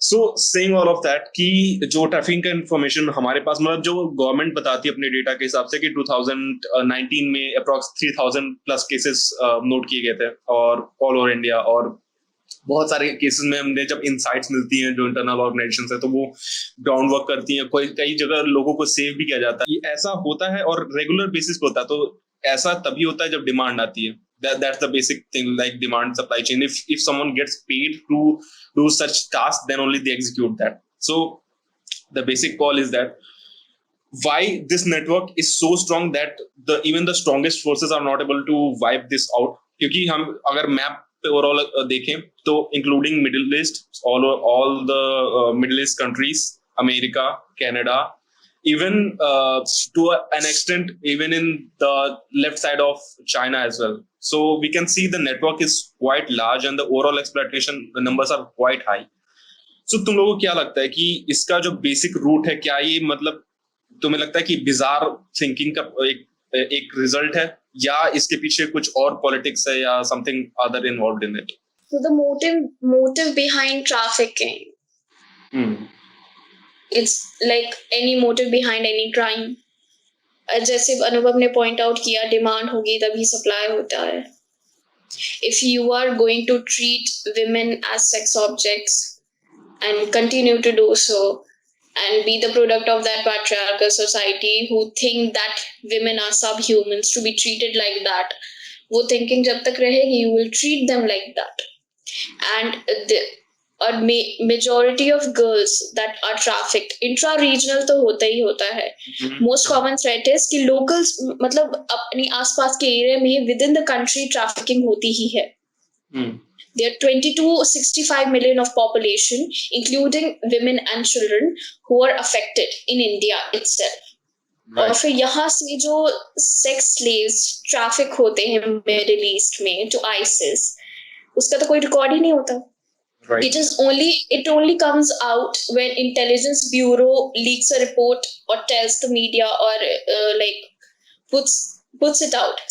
So saying all of that कि जो trafficking का इंफॉर्मेशन हमारे पास, मतलब जो गवर्नमेंट बताती है अपने डेटा के हिसाब से कि 2019 में अप्रॉक्स 3000 प्लस केसेस नोट किए गए थे और ऑल ओवर इंडिया। और बहुत सारे केसेस में हमने जब इनसाइट्स मिलती हैं जो इंटरनल ऑर्गेनाइजेशन है तो वो ग्राउंड वर्क करती हैं, कोई कई जगह लोगों को सेव भी किया जाता है। ये ऐसा होता है और रेगुलर बेसिस पे होता है। तो ऐसा तभी होता है जब डिमांड आती है। That's the basic thing, like demand supply chain. If someone gets paid to do such tasks, then only they execute that. So the basic call is that why this network is so strong that even the strongest forces are not able to wipe this out. क्योंकि हम अगर map पे overall देखें तो including middle east, all the middle east countries, America, Canada, even to an extent even in the left side of China as well. So we can see the network is quite large and the overall exploitation numbers are quite high. So तुम लोगों को क्या लगता है कि इसका जो basic root है, क्या ये मतलब तुम्हें लगता है कि बिजार थिंकिंग का एक रिजल्ट है या इसके पीछे कुछ और पॉलिटिक्स है या something other involved in it? So the motive behind trafficking, it's like any motive behind any crime. जैसे अनुभव ने पॉइंट आउट किया, डिमांड होगी तभी सप्लाई होता है. If you are going to treat women as sex objects and continue to do so and be the product of that patriarchal society who think that women are subhumans to be treated like that, वो thinking जब तक रहेगी, you will treat them like that. And और majority of girls that are trafficked intra-regional तो होता ही होता है. Most common threat is कि locals मतलब अपनी आसपास के एरिया में within the country trafficking होती ही है. There are 20 to 65 million of population, including women and children, who are affected in India itself. और फिर यहाँ से जो sex slaves traffic होते हैं Middle East में to ISIS, उसका तो कोई रिकॉर्ड ही नहीं होता. Right. It only comes out when intelligence bureau leaks a report or tells the media or like puts it out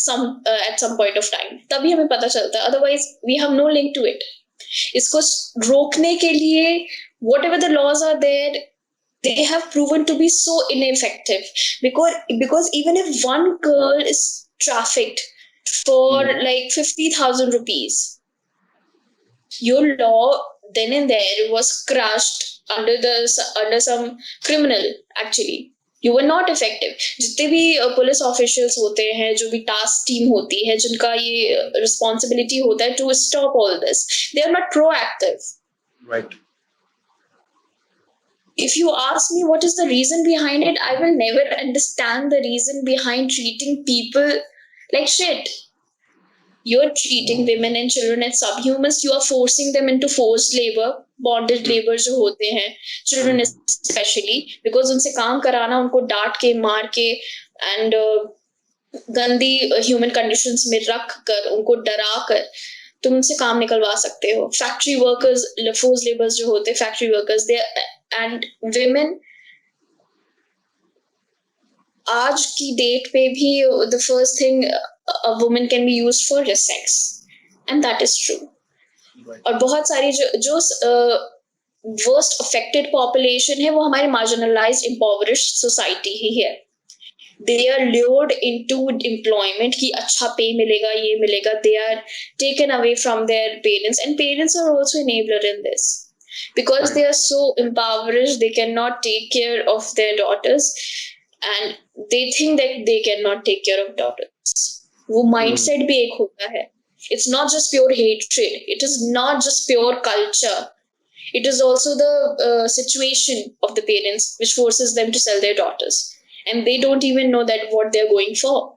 at some point of time. तभी हमें पता चलता है. Otherwise we have no link to it. इसको रोकने के लिए whatever the laws are there, they have proven to be so ineffective because even if one girl is trafficked for like 50,000 rupees, your law then and there was crushed under some criminal. Actually you were not effective. जितने भी police officials होते हैं, जो भी task team होती है, जिनका ये रिस्पॉन्सिबिलिटी होता है to stop all this, they are not proactive. Right. If you ask me what is the reason behind it, I will never understand the reason behind treating people like shit. You're treating women and children as subhumans. You are forcing them into forced labor, bondage labor जो होते हैं, children especially, because उनसे काम कराना, उनको डांट के, मार के and गंदी human conditions में रख कर, उनको डरा कर तुम उनसे काम निकलवा सकते हो. Factory workers, forced laborers जो होते हैं, factory workers, they and women आज की डेट पे भी the first thing a woman can be used for is sex, and that is true. Right. और बहुत सारी जो worst affected population है वो हमारी marginalized impoverished society ही है. They are lured into employment कि अच्छा pay मिलेगा, ये मिलेगा. They are taken away from their parents, and parents are also enabler in this because they are so impoverished they cannot take care of their daughters and they think that they cannot take care of daughters. वो mindset भी एक होता है. It's not just pure hatred. It is not just pure culture. It is also the situation of the parents which forces them to sell their daughters, and they don't even know that what they're going for.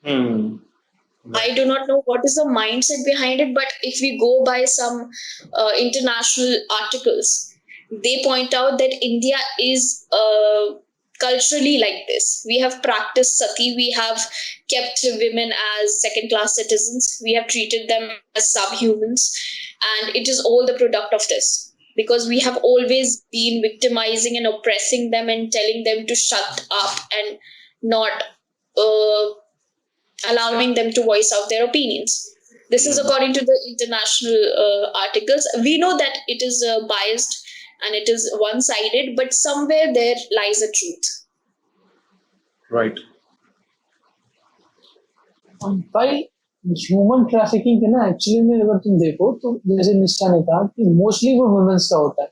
I do not know what is the mindset behind it, but if we go by some international articles, they point out that India is culturally like this. We have practiced sati, we have kept women as second-class citizens, we have treated them as subhumans, and it is all the product of this. Because we have always been victimizing and oppressing them and telling them to shut up and not allowing them to voice out their opinions. This is according to the international articles. We know that it is biased and it is one-sided, but somewhere there lies a truth. Right. भाई human trafficking के ना actually में अगर तुम देखो तो जैसे निष्ठा ने कहा कि मोस्टली वो वुमेन्स का होता है,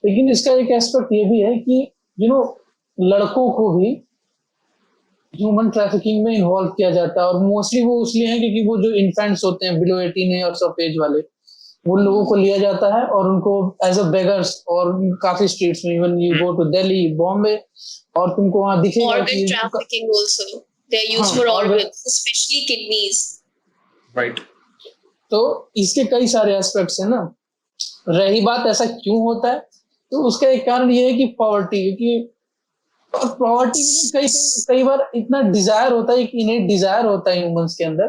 लेकिन इसका एक एस्पेक्ट ये भी है कि लड़कों को भी ह्यूमन ट्रैफिकिंग में इन्वॉल्व किया जाता है, और मोस्टली वो इसलिए है क्योंकि वो जो इन्फेंट्स होते हैं बिलो 18 है और सब एज वाले, उन लोगों को लिया जाता है और उनको एज अ बेगर्स, और काफी स्ट्रीट्स में even you go to Delhi, Bombay, और तुमको वहां दिखेगा Organ कि trafficking also. They are used हाँ, for organ- organs, especially kidneys. Right. तो इसके कई सारे एस्पेक्ट्स हैं ना। रही बात ऐसा क्यों होता है, तो उसका एक कारण ये है कि पॉवर्टी, क्योंकि पॉवर्टी कई कई बार इतना डिजायर होता है, एक इनेट डिजायर होता है ह्यूमंस के अंदर।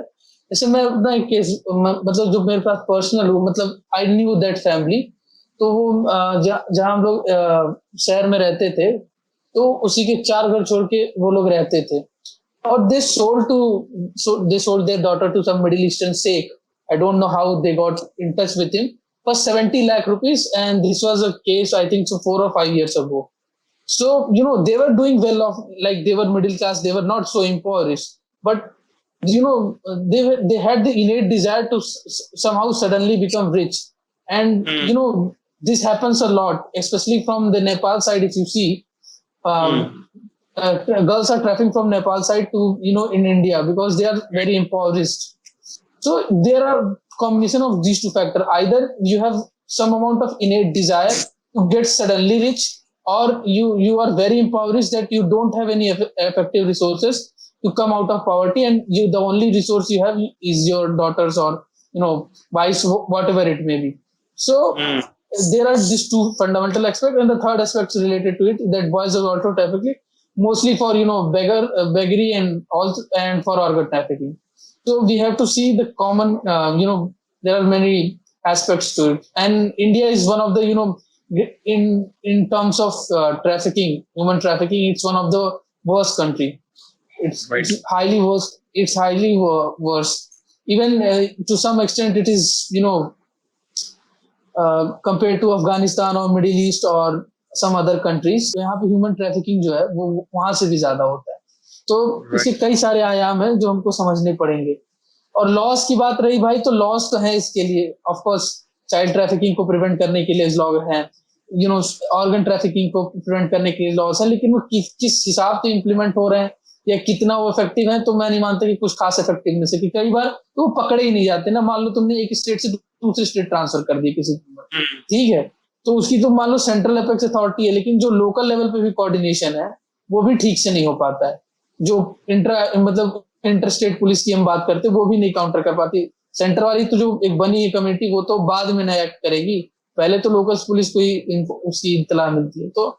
जैसे मैं अपना एक केस, मतलब जो मेरे पास पर्सनल हो, मतलब आई न्यू दैट फैमिली, तो वो जहाँ हम लोग शहर में रहते थे, तो उसी के 4 घर छोड़ के वो लोग रहते थे, और they sold their daughter to some Middle Eastern sheikh. I don't know how they got in touch with him for 70 lakh rupees, and this was a case I think so 4 or 5 years ago. So they were doing well off, like they were middle class, they were not so impoverished, but they had the innate desire to somehow suddenly become rich, and this happens a lot, especially from the Nepal side. If you see, girls are trafficking from Nepal side to in India because they are very impoverished. So there are combination of these two factors. Either you have some amount of innate desire to get suddenly rich, or you are very impoverished that you don't have any effective resources to come out of poverty, and the only resource you have is your daughters, or wives, whatever it may be. So there are these two fundamental aspects, and the third aspect is related to it, that boys are also trafficking, mostly for beggary and also and for organ trafficking. So we have to see the common there are many aspects to it, and India is one of the in terms of trafficking, human trafficking, it's one of the worst country. It's Right. highly worse. It's highly worse. Even to some extent, it is compared to Afghanistan or Middle East or some other countries. तो यहाँ पे human trafficking जो है वो वहां से भी ज्यादा होता है। तो इसके कई सारे आयाम हैं जो हमको समझने पड़ेंगे। और लॉस की बात रही भाई, तो लॉस तो है इसके लिए, ऑफ कोर्स चाइल्ड ट्रैफिकिंग को प्रिवेंट करने के लिए लॉ हैं, ऑर्गन ट्रैफिकिंग को प्रिवेंट करने के लिए लॉस है, लेकिन वो किस हिसाब से इम्प्लीमेंट हो रहे हैं या कितना वो इफेक्टिव है, तो मैं नहीं मानता कि कुछ खास इफेक्टिवनेस है, कि कई बार तो वो पकड़े ही नहीं जाते ना। मान लो तुमने एक स्टेट से दूसरे स्टेट ट्रांसफर कर दिया किसी को, ठीक है, तो उसकी तो मान लो सेंट्रल एपेक्स अथॉरिटी है, लेकिन जो लोकल लेवल पे भी कोऑर्डिनेशन है वो भी ठीक से नहीं हो पाता है। जो इंटर स्टेट पुलिस की हम बात करते हैं वो भी नहीं काउंटर कर पाती। सेंटर वाली तो जो एक बनी है कमेटी, वो तो बाद में नया एक्ट करेगी, पहले तो लोकल पुलिस को ही उसकी इत्तला मिलती है। तो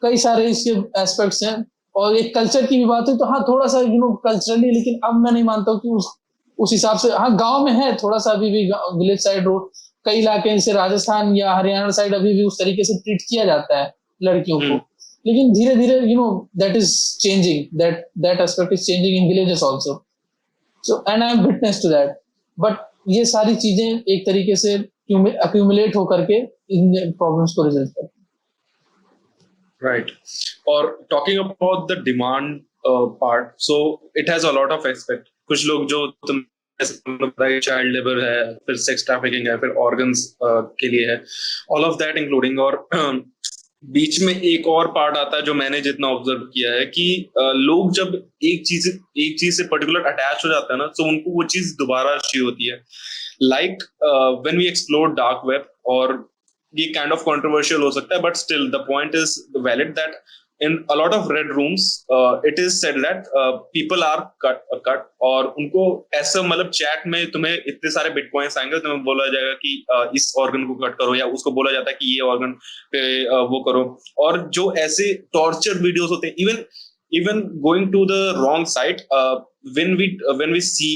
कई सारे इसके एस्पेक्ट्स हैं। और एक कल्चर की भी बात है, तो हाँ थोड़ा सा कल्चरली, लेकिन अब मैं नहीं मानता हूँ कि उस हिसाब से, हाँ गांव में है थोड़ा सा अभी भी, विलेज साइड रोड कई इलाके जैसे राजस्थान या हरियाणा साइड अभी भी उस तरीके से ट्रीट किया जाता है लड़कियों को, लेकिन धीरे धीरे that is changing, that aspect is changing in villages also. So and I am witness to that. But ये सारी चीजें एक तरीके से अक्यूमुलेट होकर के इन प्रॉब्लम्स को रिजल्ट करती हैं। Right. Or talking about the demand part, so it has a lot of aspect. कुछ लोग जो तुम चाइल्ड लेबर है, फिर सेक्स ट्रैफिकिंग है, फिर ऑर्गन्स के लिए है, ऑल ऑफ दैट इंक्लूडिंग। और बीच में एक और पार्ट आता है जो मैंने जितना ऑब्जर्व किया है कि लोग जब एक चीज से पर्टिकुलर अटैच हो जाता है ना, तो उनको वो चीज दोबारा चाहिए होती है। Like when we explore dark web, और ये काइंड ऑफ कंट्रोवर्शियल हो सकता है, but still the point is valid that in a lot of red rooms it is said that people are cut और उनको ऐसा मतलब चैट में तुम्हें इतने सारे बिटकॉइंस आएंगे, तुम्हें बोला जाएगा कि इस ऑर्गन को कट करो, या उसको बोला जाता है कि ये ऑर्गन पे वो करो। और जो ऐसे टॉर्चर वीडियोस होते हैं, even going to the wrong side, when we see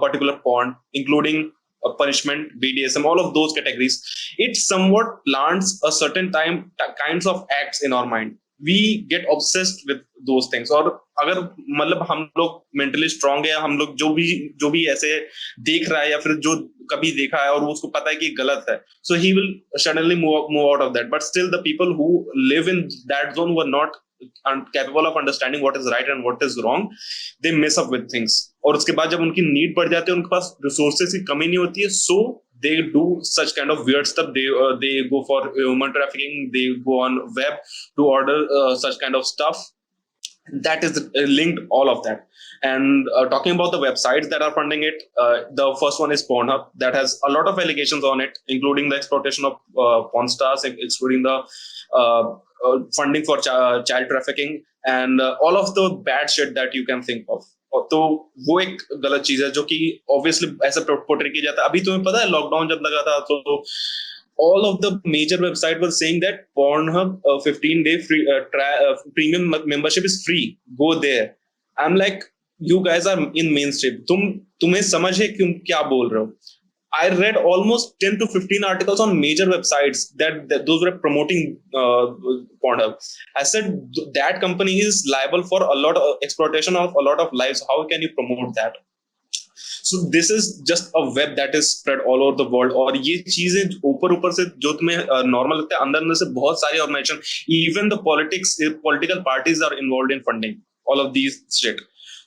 particular porn including punishment, BDSM, all of those categories, it somewhat plants a certain kinds of acts in our mind. we get obsessed with those things. और अगर मतलब हम लोग mentally strong है, हम लोग जो भी ऐसे देख रहा है या फिर जो कभी देखा है और वो उसको पता है कि गलत है, so he will suddenly move out of that. But still the people who live in that zone who are not capable of understanding what is right and what is wrong, they mess up with things. और उसके बाद जब उनकी need पड़ जाती है, उनके पास resources की कमी नहीं होती है, so they do such kind of weird stuff. They go for human trafficking, they go on web to order such kind of stuff. That is linked all of that. And talking about the websites that are funding it, the first one is Pornhub, that has a lot of allegations on it, including the exploitation of porn stars, excluding the funding for child trafficking, and all of the bad shit that you can think of. तो वो एक गलत चीज है जो कि obviously ऐसा portray किया जाता है. अभी तुम्हें पता है लॉकडाउन जब लगा था तो all of the major website was saying that Pornhub 15-day free premium membership is free, go there. I'm like, you guys are in mainstream, तुम्हें समझ है क्यों क्या बोल रहे हो. I read almost 10 to 15 articles on major websites that those were promoting Pornhub. I said that company is liable for a lot of exploitation of a lot of lives. How can you promote that? So this is just a web that is spread all over the world. और ये चीजें ऊपर से जो तुम्हें normal लगता है, अंदर से बहुत सारी organisation, even the political parties are involve in funding all of these shit.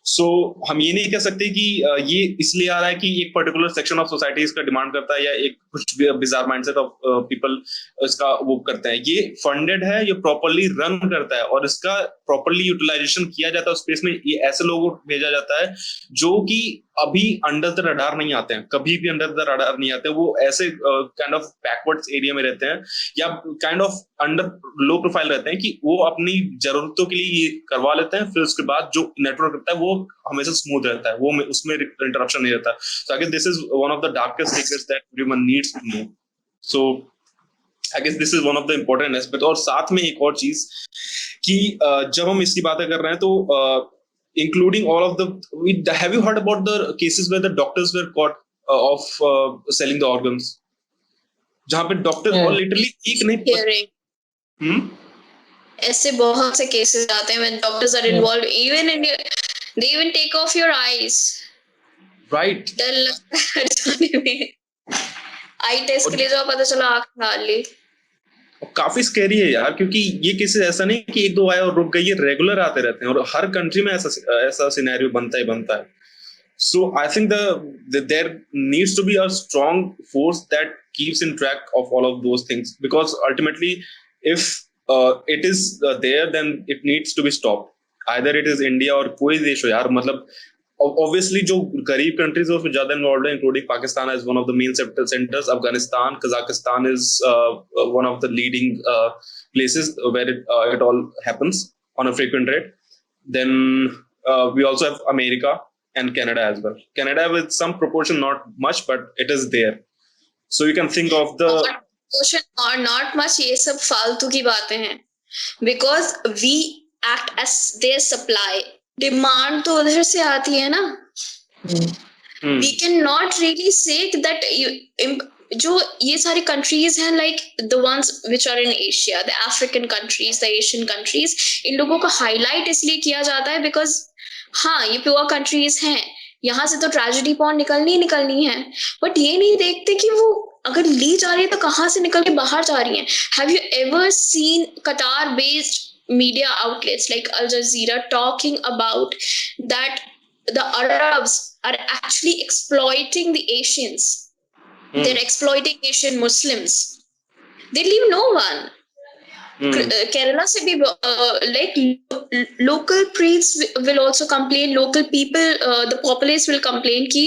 So हम ये नहीं कह सकते कि ये इसलिए आ रहा है कि एक पर्टिकुलर सेक्शन ऑफ सोसाइटी इसका डिमांड करता है या एक कुछ बिजार माइंडसेट ऑफ पीपल इसका वो करते हैं. ये फंडेड है, ये प्रॉपर्ली रन करता है और इसका प्रॉपर्ली यूटिलाइजेशन किया जाता है. स्पेस में ये ऐसे लोगों को भेजा जाता है जो कि अभी अंडर द रडार नहीं आते हैं, कभी भी अंडर द रडार नहीं आते. वो ऐसे काइंड ऑफ बैकवर्ड्स एरिया में रहते हैं या kind of under low profile रहते हैं कि वो अपनी जरूरतों के लिए ये करवा लेते हैं. फिर उसके बाद जो नेटवर्क रहता है वो हमेशा स्मूथ रहता है, वो उसमें इंटरप्शन नहीं रहता. So I guess this is one of the darkest secrets that everyone needs to know. So I guess this is one of the important aspect. और साथ में एक और चीज कि जब हम इसकी बातें कर रहे हैं तो including all of the, have you heard about the cases where the doctors were caught of selling the organs, जहाँ पे डॉक्टर और लिटरली एक नहीं ऐसे बहुत से केसेस आते हैं when doctors are involved, even in they even take off your eyes, right? डर लगता है जाने में. आई टेस्ट के लिए जाओ, पता चला आँख निकाल ली. काफी स्कैरी है यार, क्योंकि ये केसेस ऐसा नहीं कि एक दो आए और रुक गए, ये रेगुलर आते रहते हैं और हर कंट्री में ऐसा सिनेरियो बनता है. So I think there needs to be a strong force that keeps in track of all of those things, because ultimately if it is there then it needs to be stopped. Either it is India और कोई देश हो यार, मतलब obviously जो गरीब countries उसमें ज्यादा इन्वॉल्व है, including Pakistan as one of the main centers, Afghanistan, Kazakhstan is one of the leading places where it all happens on a frequent rate. Then we also have America and Canada as well. Canada with some proportion, not much, but it is there. So you can think of the proportion or not much. ये सब फालतू की बातें हैं, because we act as their supply. Demand तो उधर से आती है ना. We cannot really say that जो ये सारी कंट्रीज हैं, like the ones which are in Asia, the African countries, the Asian countries, इन लोगों को हाईलाइट इसलिए किया जाता है because हाँ ये प्योर कंट्रीज हैं, यहाँ से तो ट्रेजेडी पॉर्न निकलनी है, बट ये नहीं देखते कि वो अगर ली जा रही है तो कहाँ से निकल के बाहर जा रही है. Have you ever seen Qatar based media outlets like Al Jazeera talking about that the Arabs are actually exploiting the Asians? They're exploiting Asian Muslims. They leave no one. Kerala se bhi like local priests will also complain, local people, the populace will complain कि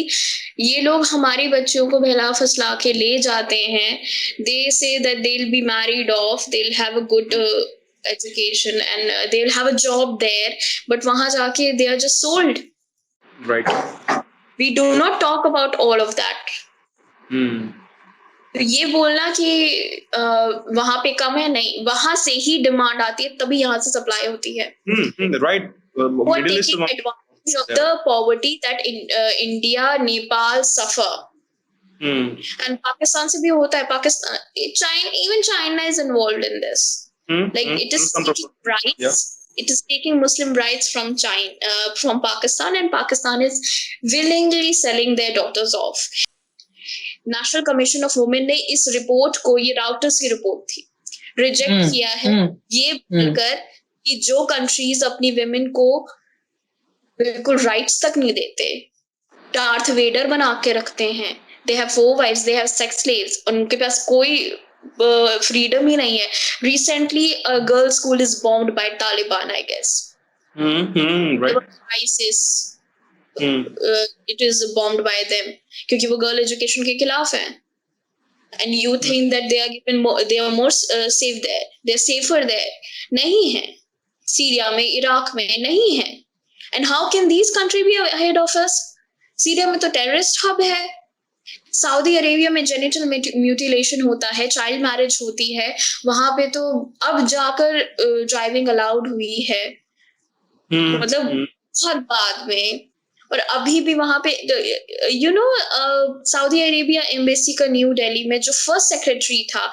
ये लोग हमारे बच्चों को बहला फसला के ले जाते हैं. They say that they'll be married off, they'll have a good education and they'll have a job there, but वहां जाके they are just sold. Right. We do not talk about all of that. ये बोलना कि वहां पे कम है, नहीं, वहां से ही डिमांड आती है, तभी यहाँ से सप्लाई होती है. Right. Taking advantage of the poverty that India, Nepal suffer. And Pakistan से भी होता है. Pakistan, even China is involved in this. Like it is Some taking rights. Yeah. It is taking Muslim rights from China, from Pakistan, and Pakistan is willingly selling their daughters off. National commission of women ने इस report को, ये routers की report थी, reject किया है ये बोलकर कि जो कंट्रीज अपनी विमेन को बिल्कुल राइट्स तक नहीं देते, डार्थ वेडर बना के रखते हैं, they have 4 wives, they have sex slaves, और उनके पास कोई फ्रीडम ही नहीं है. Recently a girl school is bombed by Taliban, I guess. Right. ISIS, it is bombed by them क्योंकि वो गर्ल एजुकेशन के खिलाफ हैं. And you think that they are given more, they are more safe there, they are safer there? नहीं है. Syria में, Iraq में नहीं है. And how can these countries be ahead of us? Syria में तो टेररिस्ट हब है. Saudi Arabia में जेनिटल म्यूटिलेशन होता है, चाइल्ड मैरिज होती है, वहां पे तो अब जाकर ड्राइविंग अलाउड हुई है. मतलब बहुत बाद में. और अभी भी वहां पे सऊदी अरेबिया एम्बेसी का न्यू दिल्ली में जो फर्स्ट सेक्रेटरी था,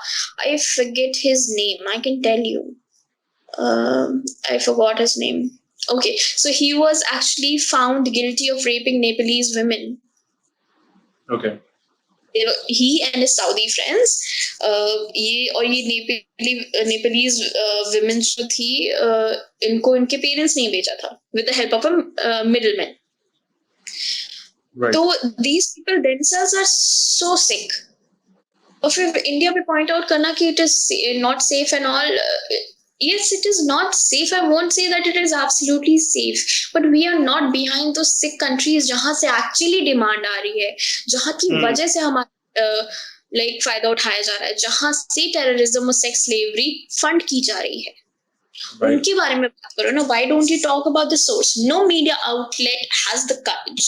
I forget his name, I can tell you, I forgot his name. Okay, so he was actually found guilty of raping Nepalese women. Okay. He and his Saudi friends, ये Nepalese women जो थी, इनको इनके parents नहीं भेजा था, with the help of a middleman. Right. तो these people themselves are so sick. और फिर इंडिया पे पॉइंट आउट करना कि it is not safe and all. Yes, it is not safe. I won't say that it is absolutely safe, but we are not behind those sick countries जहाँ से actually demand आ रही है, जहाँ की वजह से हमारा like फायदा उठाया जा रहा है, जहाँ से terrorism और sex slavery fund की जा रही है. Right. उनके बारे में बात करो ना. Why don't you talk about the source? No media outlet has the courage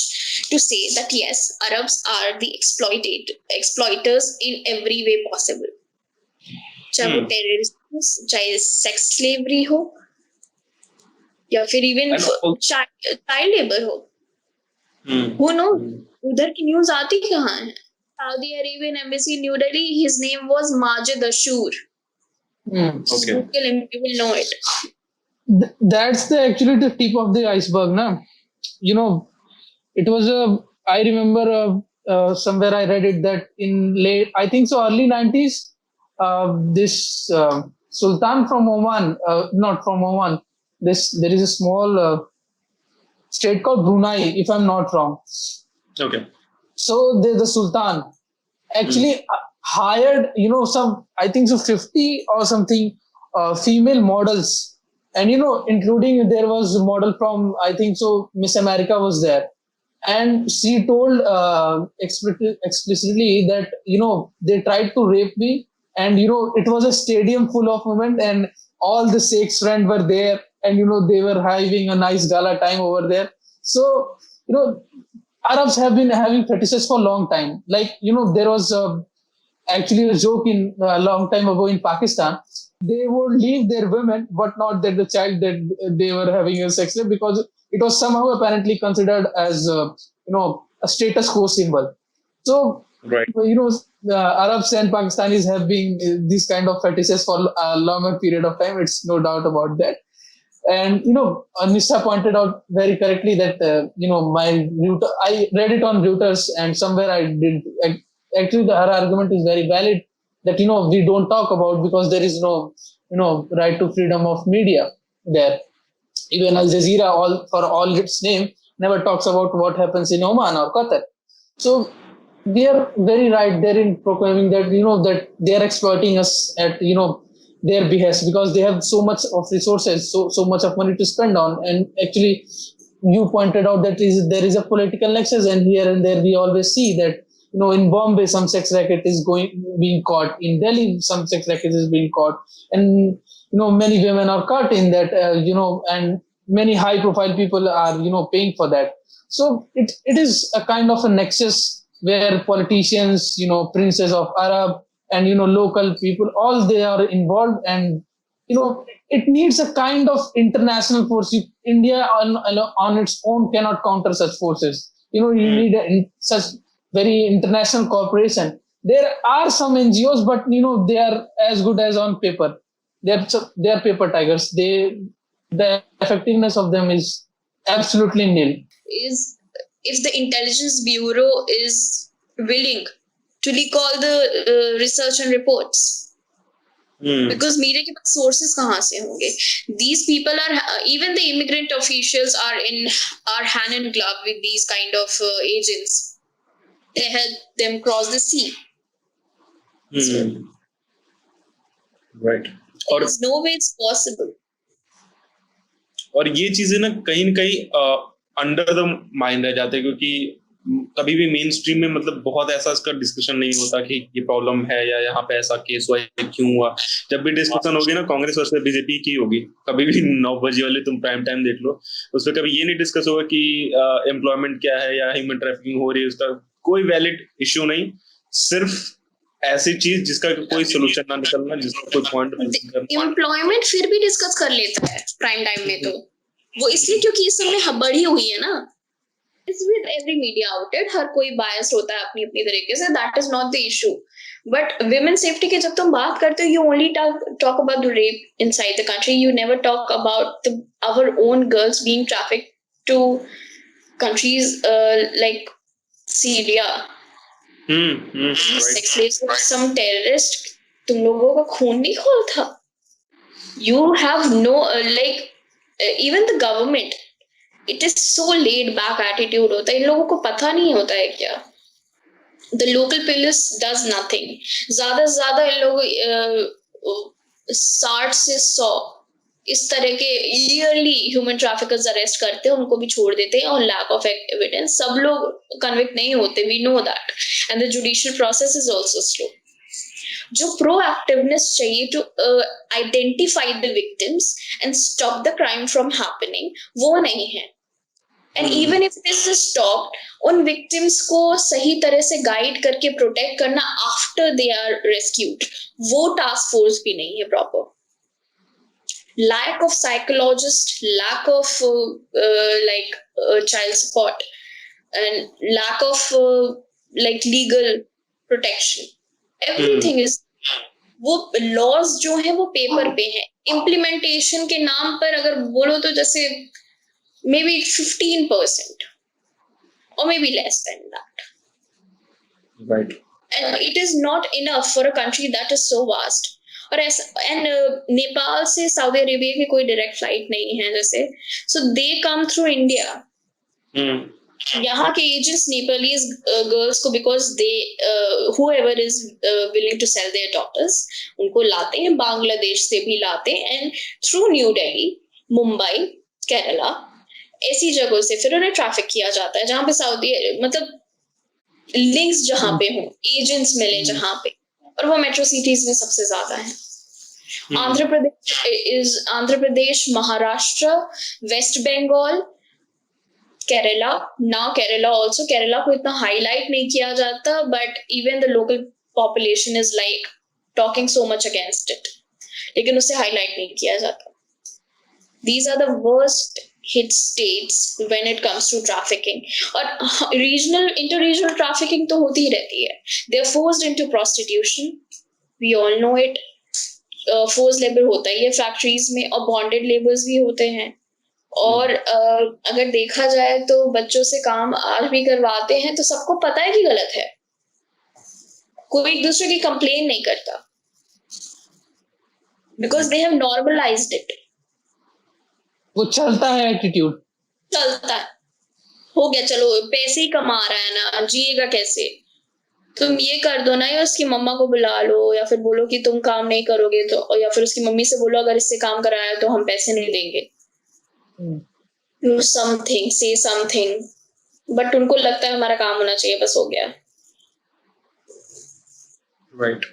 to say that yes, Arabs are the exploiters in every way possible. चाहे वो टेररिज्म, चाहे सेक्स स्लेवरी हो, या फिर इवन चाइल्ड लेबर हो. Who knows? उधर की news आती कहाँ है? Saudi Arabian embassy in New Delhi, his name was Majid Ashur. Okay. You will know it. That's actually the tip of the iceberg, na? It was I remember somewhere I read it that in I think so early 90s, this Sultan from Oman, not from Oman, there is a small state called Brunei, if I'm not wrong. Okay. So the Sultan actually hired, some, I think so 50 or something female models. And, including there was a model from, I think so, Miss America was there. And she told explicitly that, they tried to rape me. And, it was a stadium full of women and all the Sheikh's friends were there. And, they were having a nice gala time over there. So, Arabs have been having fetishes for a long time. Like, there was actually a joke in a long time ago in Pakistan. They would leave their women, but not that the child that they were having a sex with, because it was somehow apparently considered as, a status quo symbol. So, right. Arabs and Pakistanis have been these kind of fetishes for a longer period of time. It's no doubt about that. And, Nisa pointed out very correctly that, I read it on Reuters and somewhere I did. Actually, her argument is very valid that, we don't talk about because there is no, right to freedom of media there. Even Al Jazeera, for all its name, never talks about what happens in Oman or Qatar. So they are very right there in proclaiming that, that they are exploiting us at, their behest because they have so much of resources, so much of money to spend on. And actually, you pointed out that there is a political nexus, and here and there we always see that, in Bombay, some sex racket is being caught. In Delhi, some sex racket is being caught. And, many women are caught in that, and many high-profile people are, paying for that. So it is a kind of a nexus where politicians, princes of Arab and, local people, all they are involved. And, it needs a kind of international force. India on its own cannot counter such forces. You need such very international cooperation. There are some NGOs, but, they are as good as on paper. they are paper tigers. The effectiveness of them is absolutely nil. Is if the intelligence bureau is willing to leak all the research and reports, because media के पास sources कहाँ से होंगे? These people are even the immigrant officials are hand in glove with these kind of agents. They help them cross the sea. Right और There's no way it's possible. और ये चीजें ना कहीं अंडर द माइंड रह जाते हैं, क्योंकि कभी भी मेन स्ट्रीम में मतलब बहुत ऐसा इसका डिस्कशन नहीं होता कि ये प्रॉब्लम है या यहाँ पे ऐसा केस हुआ या क्यों हुआ. जब भी डिस्कशन होगी ना कांग्रेस वर्सेस बीजेपी की होगी, कभी भी 9 बजे वाले तुम प्राइम टाइम देख लो, उसमें कभी ये नहीं डिस्कस होगा कि एम्प्लॉयमेंट क्या है या ह्यूमन ट्रैफिकिंग हो रही है. उसका कोई वैलिड इश्यू नहीं, सिर्फ ऐसी चीज जिसका कोई सोल्यूशन ना निकलना, जिसका कोई पॉइंट. एम्प्लॉयमेंट फिर भी डिस्कस कर लेता है प्राइम टाइम में, तो वो इसलिए क्योंकि इस समय बढ़ी हुई है ना. It's with every media outlet, हर कोई biased होता है अपनी अपनी तरीके से. That is not the issue. But women safety की जब तुम बात करते हो, you only talk about the rape inside the country. You never talk about our own girls being trafficked to countries like Syria. Right. Sex slaves of some terrorist. तुम लोगों का खून नहीं खोलता. You have no even the government. It is so laid back attitude होता है. इन लोगों को पता नहीं होता है क्या. The local police does nothing. ज़्यादा से ज़्यादा इन लोग 60 से 100 इस तरह के yearly human traffickers arrest करते हैं, उनको भी छोड़ देते हैं on lack of evidence. सब लोग convict नहीं होते. We know that. And the judicial process is also slow. जो proactiveness चाहिए to identify the victims and stop the crime from happening, वो नहीं है. And even if this is stopped, उन victims को सही तरह से guide करके protect करना after they are rescued, वो task force भी नहीं है proper. Lack of psychologists, lack of child support, and lack of legal protection. Everything is, वो laws जो है वो पेपर पे हैं. Implementation के नाम पर अगर बोलो तो जैसे maybe 15% or maybe less than that. Right. And it is not enough for a country that is so vast. और ऐसा, and नेपाल से सऊदी अरेबिया की कोई डायरेक्ट फ्लाइट नहीं है जैसे, so they come through India. यहाँ के agents Nepalese girls को, because they whoever is willing to sell their daughters, उनको लाते हैं, बांग्लादेश से भी लाते हैं, and through New Delhi, Mumbai, Kerala, ऐसी जगहों से फिर उन्हें ट्रैफिक किया जाता है जहाँ पे सऊदी मतलब लिंक्स जहाँ पे हो, एजेंट्स मिले जहाँ पे, और वो मेट्रो सिटीज में सबसे ज्यादा है. Andhra Pradesh, Maharashtra, West Bengal, Kerala. Now Kerala also, Kerala को इतना हाईलाइट नहीं किया जाता, but even the local population is like talking so much against it, लेकिन उसे हाईलाइट नहीं किया जाता. These are the worst hit states when it comes to trafficking. और inter-regional trafficking तो होती ही रहती है. They are forced into prostitution. We all know it. Forced labor होता ही है factories में, और bonded laborers भी होते हैं. और अगर देखा जाए तो बच्चों से काम आज भी करवाते हैं, तो सबको पता है कि गलत है. कोई एक दूसरे की कंप्लेन नहीं करता, because they have normalized it. वो चलता है, एटीट्यूड चलता है. हो गया, चलो पैसे ही कमा रहा है ना, जिएगा कैसे, तुम ये कर दो ना, या उसकी मम्मा को बुला लो, या फिर बोलो कि तुम काम नहीं करोगे तो, या फिर उसकी मम्मी से बोलो अगर इससे काम कराया तो हम पैसे नहीं देंगे. Do something, say something, but उनको लगता है हमारा काम होना चाहिए, बस हो गया. Right.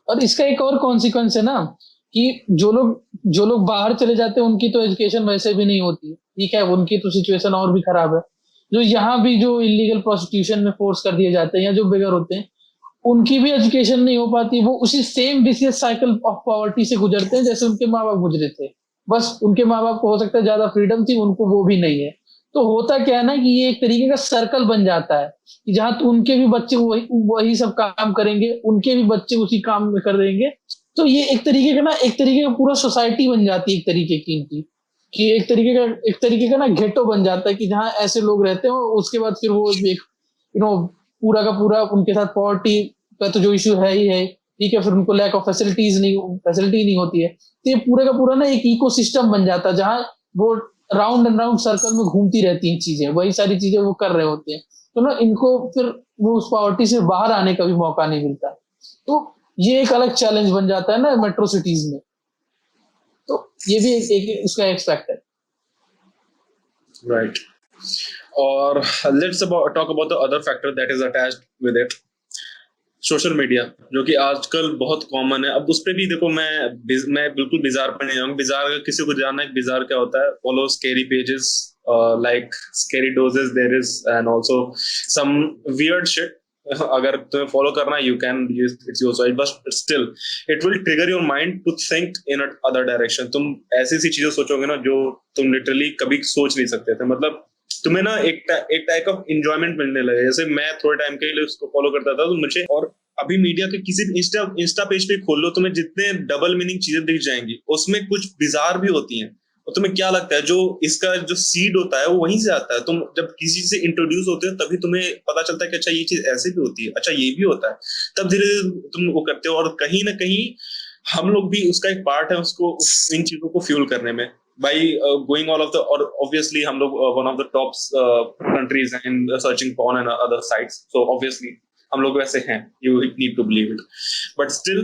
और इसका एक और कॉन्सिक्वेंस है ना कि जो लोग बाहर चले जाते हैं उनकी तो एजुकेशन वैसे भी नहीं होती, ठीक है, उनकी तो सिचुएशन और भी खराब है. जो यहाँ भी जो इलीगल प्रोस्टिट्यूशन में फोर्स कर दिए जाते हैं या जो बेगर होते हैं, उनकी भी एजुकेशन नहीं हो पाती. वो उसी same vicious cycle of poverty से गुजरते हैं जैसे उनके माँ बाप गुजरे थे. बस उनके माँ बाप को हो सकता है ज्यादा फ्रीडम थी, उनको वो भी नहीं है. तो होता क्या है ना कि ये एक तरीके का सर्कल बन जाता है कि जहाँ तो उनके भी बच्चे वही सब काम करेंगे, उनके भी बच्चे उसी काम में कर देंगे, तो ये एक तरीके का पूरा सोसाइटी बन जाती है एक तरीके की इनकी, कि एक तरीके का ना घेटो बन जाता है कि जहाँ ऐसे लोग रहते हैं, और उसके बाद फिर वो एक पूरा का पूरा उनके साथ पॉवर्टी का तो जो इशू है ही है, ठीक है, फिर उनको लैक ऑफ फैसिलिटी नहीं होती है, तो ये पूरा का पूरा ना एक इकोसिस्टम बन जाता है जहाँ वो राउंड एंड राउंड सर्कल में घूमती रहती हैं चीजें, वही सारी चीजें वो कर रहे होते हैं, तो ना इनको फिर वो उस पॉवर्टी से बाहर आने का भी मौका नहीं मिलता। तो ये एक अलग चैलेंज बन जाता है ना मेट्रो सिटीज में, तो ये भी एक उसका एक्सपेक्ट है। राइट, और let's talk about the other factor that is attached with it, social media, जो कि आजकल बहुत कॉमन है। अब उस पे भी देखो, मैं बिल्कुल बिजार पर नहीं जाऊंगा। बिजार, अगर किसी को जानना है बिजार क्या होता है, follow scary pages like scary doges there is, and also some weird shit. अगर तुम्हें फॉलो करना है, you can use, it's your choice, but still it will trigger your mind to think in other direction. तुम ऐसी सी चीजें सोचोगे ना जो तुम लिटरली कभी सोच नहीं सकते थे। मतलब तुम्हें ना एक टाइप ऑफ एंजॉयमेंट मिलने लगे। जैसे मैं थोड़े टाइम के लिए उसको फॉलो करता था, तो मुझे, और अभी मीडिया के किसी इंस्टा पेज पे खोल लो, तुम्हें जितने डबल मीनिंग चीजें दिख जाएंगी, उसमें कुछ बिजार भी होती हैं। और तुम्हें क्या लगता है, जो इसका जो सीड होता है वो वहीं से आता है। तुम जब किसी से इंट्रोड्यूस होते हो तभी तुम्हें पता चलता है कि अच्छा ये चीज ऐसे भी होती है, अच्छा ये भी होता है, तब धीरे धीरे तुम वो करते हो। और कहीं ना कहीं हम लोग भी उसका एक पार्ट है, उसको इन चीजों को फ्यूल करने में, by going all of the, or obviously हम लोग one of the top countries in searching porn and other sites, so obviously हम लोग वैसे हैं, you need to believe it, but still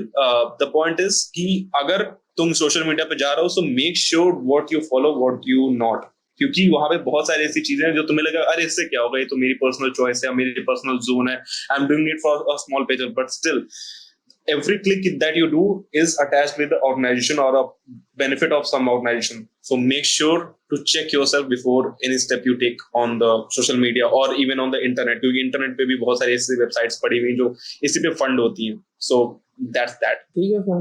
the point is कि अगर तुम सोशल मीडिया पे जा रहे हो, so make sure what you follow, what you not, क्योंकि वहां पे बहुत सारी ऐसी चीजें हैं जो तुम्हें लगा अरे इससे क्या होगा, ये तो मेरी पर्सनल चॉइस है, मेरी पर्सनल जोन है, I am doing it for a small page, but still every click that you do is attached with the organization or a benefit of some organization. So make sure to check yourself before any step you take on the social media or even on the internet, क्योंकि internet पे भी बहुत सारी ऐसी websites पड़ी हुई जो इसी पे फंड होती हैं। So that's that. ठीक है सर,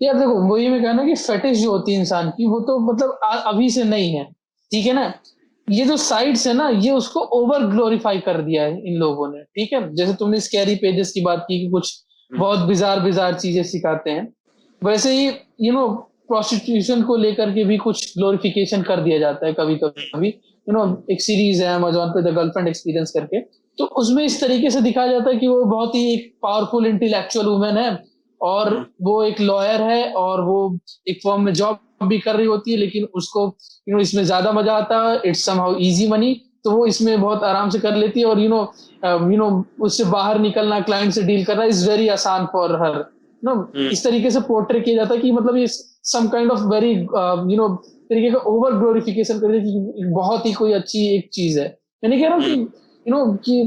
यार देखो वही मैं कहना कि फेटिश जो होती है इंसान की, वो तो मतलब अभी से नहीं है, ठीक है ना। ये जो साइट्स है ना, ये उसको ओवर ग्लोरीफाई कर दिया है इन लोगों ने, ठीक है। जैसे तुमने स्कैरी पेजेस की बात की कि कुछ बहुत बिजार चीजें सिखाते हैं, वैसे ही प्रोस्टिट्यूशन को लेकर के भी कुछ ग्लोरिफिकेशन कर दिया जाता है कभी कभी। एक सीरीज है अमेज़न पे, द गर्लफ्रेंड एक्सपीरियंस करके, तो उसमें इस तरीके से दिखाया जाता है कि वो बहुत ही एक पावरफुल इंटेलेक्चुअल वुमेन है, और वो एक लॉयर है, और वो एक फर्म में जॉब भी कर रही होती है, लेकिन उसको इसमें ज्यादा मजा आता है, इट्स समहाउ इजी मनी, तो वो इसमें बहुत आराम से कर लेती है, और उससे बाहर निकलना, क्लाइंट से डील करना इज वेरी आसान फॉर हर। इस तरीके से पोर्ट्रे किया जाता है कि मतलब ये सम काइंड ऑफ वेरी तरीके का ओवर ग्लोरिफिकेशन कर दिया कि बहुत ही कोई अच्छी एक चीज है। मैंने कह रहा हूँ कि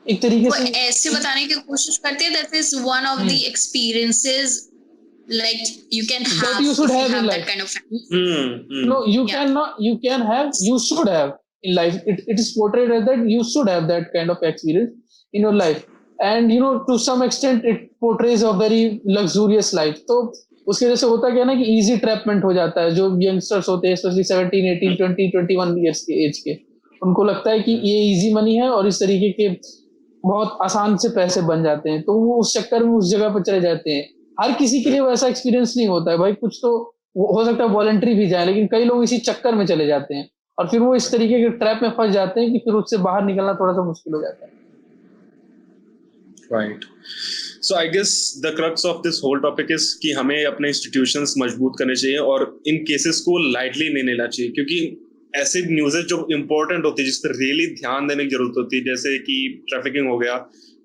एक तरीके से ऐसे बताने की कोशिश करते हैं that is one of the experiences like you can have, that you should have in life. that kind of No, you cannot, you can have, you should have in life. It is portrayed as that you should have that kind of experience in your life, and to some extent it portrays a very luxurious life. तो उसके वजह से होता क्या ना कि easy ट्रैपमेंट हो जाता है। जो यंगस्टर्स होते हैं स्पेशली 17, 18, 20, 21 ईयर्स के एज के, उनको लगता है कि ये इजी मनी है और इस तरीके के बहुत आसान से पैसे बन जाते हैं, तो वो उस चक्कर में उस जगह पर चले जाते हैं। हर किसी के लिए वैसा एक्सपीरियंस नहीं होता है भाई, कुछ तो हो सकता है वॉलंटरी भी जाए, लेकिन कई लोग इसी चक्कर में चले जाते हैं और फिर वो इस तरीके के ट्रैप में फंस जाते हैं कि फिर उससे बाहर निकलना थोड़ा सा मुश्किल हो जाता है। Right. So I guess the crux of this whole topic is कि हमें अपने इंस्टीट्यूशंस मजबूत करने चाहिए और इन केसेस को लाइटली नहीं लेना चाहिए, क्योंकि ऐसे न्यूज़ेस जो इम्पोर्टेंट होती है, जिस पर रियली ध्यान देने की जरूरत होती है, जैसे कि ट्रैफिकिंग हो गया,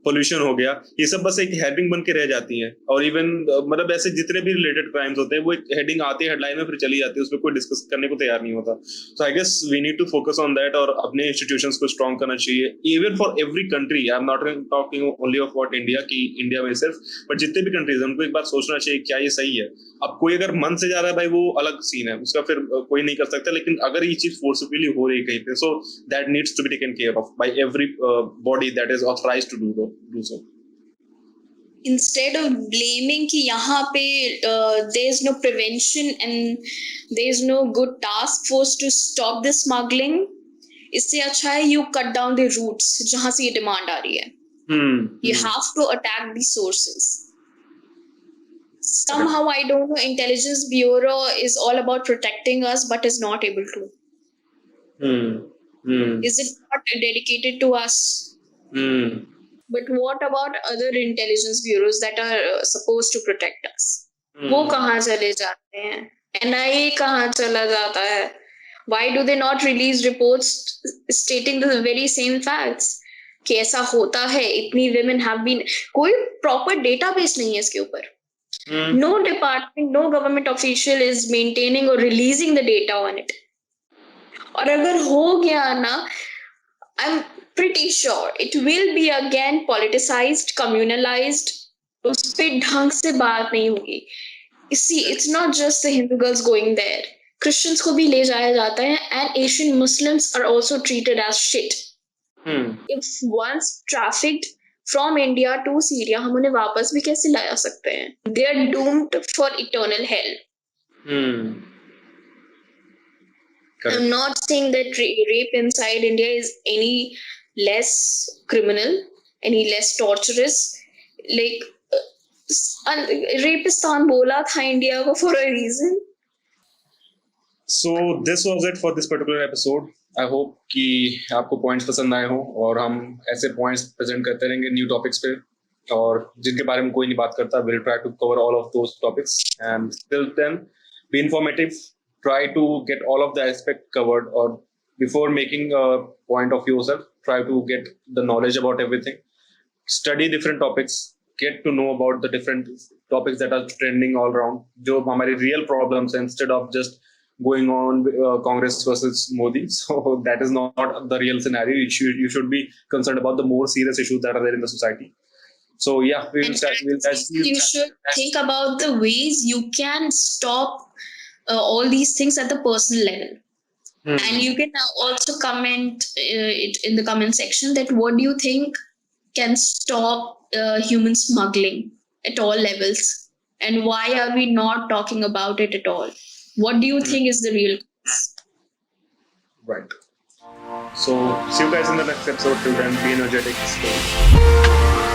पोल्यूशन हो गया, ये सब बस एक हेडिंग बन के रह जाती है। और इवन मतलब ऐसे जितने भी रिलेटेड क्राइम्स होते हैं वो एक हेडिंग आती है, हेडलाइन में फिर चली जाती है, उसमें कोई डिस्कस करने को तैयार नहीं होता। So I guess we need to focus on that और अपने इंस्टीट्यूशंस को स्ट्रॉन्ग करना चाहिए, even for every country. I am not talking only about India की इंडिया में सिर्फ, बट जितने भी कंट्रीज हैं उनको एक बार सोचना चाहिए क्या ये सही है। अब कोई अगर मन से जा रहा है भाई, वो अलग सीन है, उसका फिर कोई नहीं कर सकता, लेकिन अगर ये चीज फोर्सफुली हो रही है कहीं पे, so that needs to be taken care of by everybody that is authorized to do so. Instead of blaming कि यहाँ पे there is no prevention and there is no good task force to stop the smuggling, इससे अच्छा है you cut down the roots जहाँ से ये demand आ रही है। You have to attack the sources. somehow I don't know, intelligence bureau is all about protecting us but is not able to. Is it not dedicated to us? But what about other intelligence bureaus that are supposed to protect us? वो कहाँ चले जाते हैं? NIA कहाँ चला जाता है? Why do they not release reports stating the very same facts? कि ऐसा होता है, इतनी women have been, कोई proper database नहीं है इसके ऊपर. No department, no government official is maintaining or releasing the data on it. और अगर हो गया ना, I'm pretty sure it will be again politicized, communalized. उस पे ढंग से बात नहीं होगी. See, it's not just the Hindu girls going there. Christians को भी ले जाया जाता है, and Asian Muslims are also treated as shit. If once trafficked from India to Syria, हम उन्हें वापस भी कैसे ला सकते हैं? They are doomed for eternal hell. Correct. I'm not saying that rape inside India is any less criminal, any less torturous. Like, Rapistan बोला था India को for a reason. So this was it for this particular episode. I hope कि आपको points पसंद आए हो और हम ऐसे points present करते रहेंगे new topics पे और जिनके बारे में कोई नहीं बात करता. We'll try to cover all of those topics and till then be informative. Try to get all of the aspect covered, or before making a point of yourself, try to get the knowledge about everything. Study different topics. Get to know about the different topics that are trending all around. जो हमारे real problems हैं, instead of just going on Congress versus Modi. So that is not the real scenario. You should be concerned about the more serious issues that are there in the society. So yeah, you should think about the ways you can stop all these things at the personal level. And you can also comment it in the comment section that what do you think can stop human smuggling at all levels, and why are we not talking about it at all? What do you think is the real cause? Right. So see you guys in the next episode. Till then, be energetic. Stay.